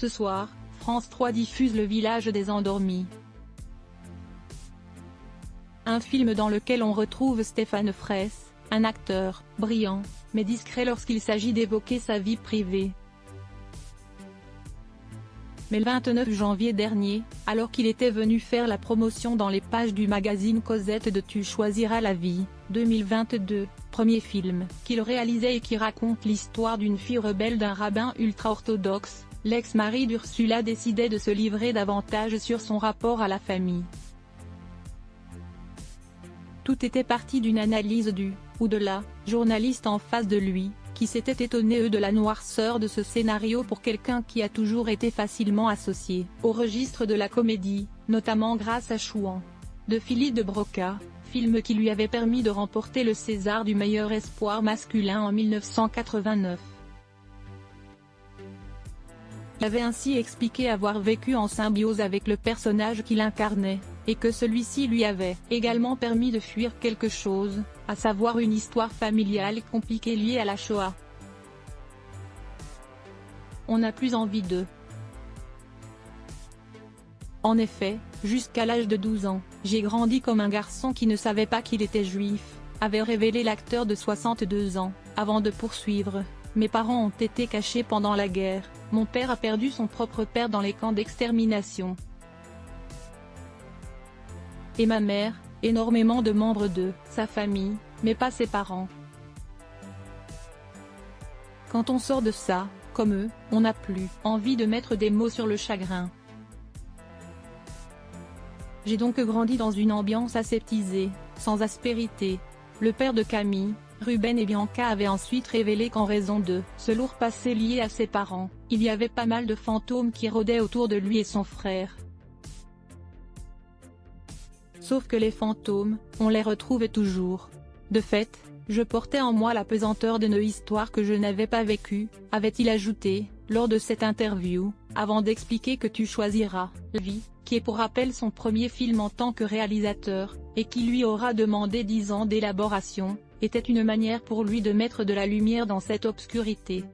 Ce soir, France 3 diffuse Le Village des Endormis. Un film dans lequel on retrouve Stéphane Fraisse, un acteur brillant, mais discret lorsqu'il s'agit d'évoquer sa vie privée. Mais le 29 janvier dernier, alors qu'il était venu faire la promotion dans les pages du magazine Cosette de Tu choisiras la vie, 2022, premier film qu'il réalisait et qui raconte l'histoire d'une fille rebelle d'un rabbin ultra-orthodoxe, l'ex-mari d'Ursula décidait de se livrer davantage sur son rapport à la famille. Tout était parti d'une analyse du, ou de la, journaliste en face de lui, qui s'était étonné de la noirceur de ce scénario pour quelqu'un qui a toujours été facilement associé au registre de la comédie, notamment grâce à Chouan, de Philippe de Broca, film qui lui avait permis de remporter le César du meilleur espoir masculin en 1989. Il avait ainsi expliqué avoir vécu en symbiose avec le personnage qu'il incarnait, et que celui-ci lui avait également permis de fuir quelque chose, à savoir une histoire familiale compliquée liée à la Shoah. On n'a plus envie de. En effet, jusqu'à l'âge de 12 ans, j'ai grandi comme un garçon qui ne savait pas qu'il était juif, avait révélé l'acteur de 62 ans, avant de poursuivre. Mes parents ont été cachés pendant la guerre, mon père a perdu son propre père dans les camps d'extermination. Et ma mère, énormément de membres de sa famille, mais pas ses parents. Quand on sort de ça, comme eux, on n'a plus envie de mettre des mots sur le chagrin. J'ai donc grandi dans une ambiance aseptisée, sans aspérité. Le père de Camille, Ruben et Bianca avait ensuite révélé qu'en raison de ce lourd passé lié à ses parents, il y avait pas mal de fantômes qui rôdaient autour de lui et son frère. Sauf que les fantômes, on les retrouve toujours. De fait, je portais en moi la pesanteur d'une histoire que je n'avais pas vécue, avait-il ajouté, lors de cette interview, avant d'expliquer que Tu choisiras la vie, qui est pour rappel son premier film en tant que réalisateur, et qui lui aura demandé 10 ans d'élaboration, était une manière pour lui de mettre de la lumière dans cette obscurité.